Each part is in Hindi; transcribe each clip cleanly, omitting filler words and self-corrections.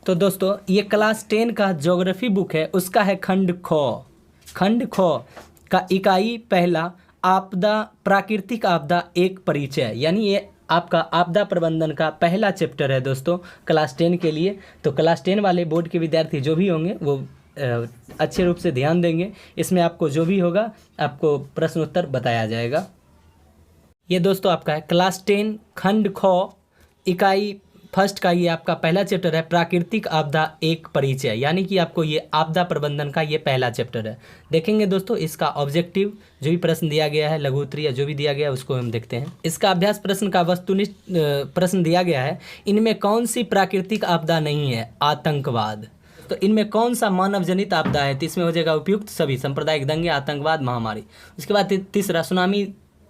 तो दोस्तों ये क्लास 10 का ज्योग्राफी बुक है, उसका है खंड ख। खंड ख का इकाई पहला, आपदा, प्राकृतिक आपदा एक परिचय, यानी ये आपका आपदा प्रबंधन का पहला चैप्टर है दोस्तों क्लास 10 के लिए। तो क्लास 10 वाले बोर्ड के विद्यार्थी जो भी होंगे वो अच्छे रूप से ध्यान देंगे। इसमें आपको जो भी होगा आपको प्रश्न उत्तर बताया जाएगा। ये दोस्तों आपका है क्लास 10 खंड ख इकाई फर्स्ट का ये आपका पहला चैप्टर है, प्राकृतिक आपदा एक परिचय, यानी कि आपको ये आपदा प्रबंधन का ये पहला चैप्टर है। देखेंगे दोस्तों इसका ऑब्जेक्टिव जो भी प्रश्न दिया गया है, लघु उत्तरीय या जो भी दिया गया है उसको हम देखते हैं। इसका अभ्यास प्रश्न का वस्तुनिष्ठ प्रश्न दिया गया है, इनमें कौन सी प्राकृतिक आपदा नहीं है? आतंकवाद। तो इनमें कौन सा मानव जनित आपदा है? तो इसमें हो जाएगा उपयुक्त सभी, सांप्रदायिक दंगे, आतंकवाद, महामारी। उसके बाद तीसरा, सुनामी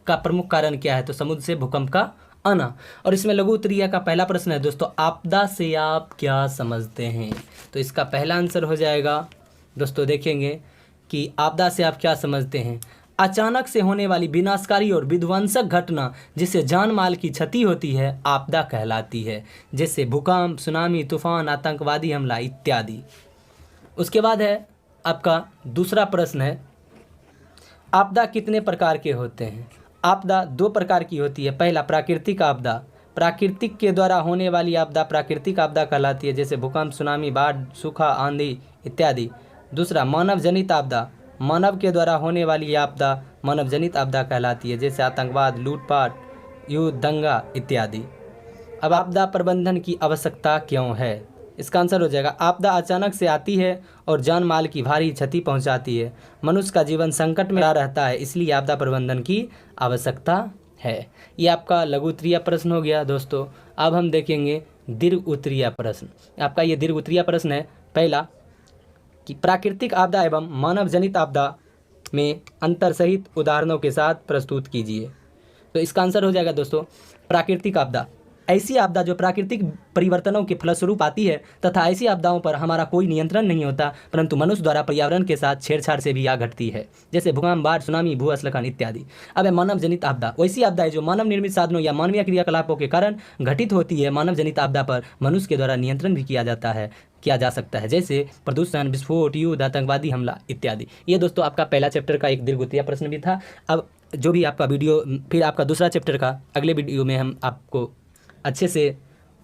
का प्रमुख कारण क्या है? तो समुद्र से भूकंप का आना। और इसमें लघु उत्तरीय का पहला प्रश्न है दोस्तों, आपदा से आप क्या समझते हैं? तो इसका पहला आंसर हो जाएगा दोस्तों, देखेंगे कि आपदा से आप क्या समझते हैं? अचानक से होने वाली विनाशकारी और विध्वंसक घटना जिससे जान माल की क्षति होती है आपदा कहलाती है, जैसे भूकंप, सुनामी, तूफान, आतंकवादी हमला इत्यादि। उसके बाद है आपका दूसरा प्रश्न है, आपदा कितने प्रकार के होते हैं? आपदा दो प्रकार की होती है। पहला, प्राकृतिक आपदा, प्राकृतिक के द्वारा होने वाली आपदा प्राकृतिक आपदा कहलाती है, जैसे भूकंप, सुनामी, बाढ़, सूखा, आंधी इत्यादि। दूसरा, मानव जनित आपदा, मानव के द्वारा होने वाली आपदा मानव जनित आपदा कहलाती है, जैसे आतंकवाद, लूटपाट, युद्ध, दंगा इत्यादि। अब आपदा प्रबंधन की आवश्यकता क्यों है? इसका आंसर हो जाएगा, आपदा अचानक से आती है और जान माल की भारी क्षति पहुंचाती है, मनुष्य का जीवन संकट में रहता है, इसलिए आपदा प्रबंधन की आवश्यकता है। ये आपका लघु उत्तरीय प्रश्न हो गया दोस्तों। अब हम देखेंगे दीर्घ उत्तरीय प्रश्न। आपका ये दीर्घ उत्तरीय प्रश्न है, पहला कि प्राकृतिक आपदा एवं मानव जनित आपदा में अंतर सहित उदाहरणों के साथ प्रस्तुत कीजिए। तो इसका आंसर हो जाएगा दोस्तों, प्राकृतिक आपदा ऐसी आपदा जो प्राकृतिक परिवर्तनों के फलस्वरूप आती है तथा ऐसी आपदाओं पर हमारा कोई नियंत्रण नहीं होता, परंतु मनुष्य द्वारा पर्यावरण के साथ छेड़छाड़ से भी आ घटती है, जैसे भूकंप, बाढ़, सुनामी, भूस्खलन इत्यादि। अब है मानव जनित आपदा, वैसी आपदा है जो मानव निर्मित साधनों या मानवीय क्रियाकलापों के कारण घटित होती है। मानव जनित आपदा पर मनुष्य के द्वारा नियंत्रण भी किया जा सकता है, जैसे प्रदूषण, विस्फोट, युद्ध, आतंकवादी हमला इत्यादि। ये दोस्तों आपका पहला चैप्टर का एक दीर्घ उत्तरीय प्रश्न भी था। अब जो भी आपका वीडियो, फिर आपका दूसरा चैप्टर का अगले वीडियो में हम आपको अच्छे से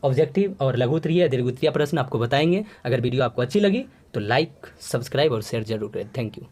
ऑब्जेक्टिव और लघु उत्तरीय, दीर्घ उत्तरीय प्रश्न आपको बताएंगे। अगर वीडियो आपको अच्छी लगी तो लाइक, सब्सक्राइब और शेयर जरूर करें। Thank you.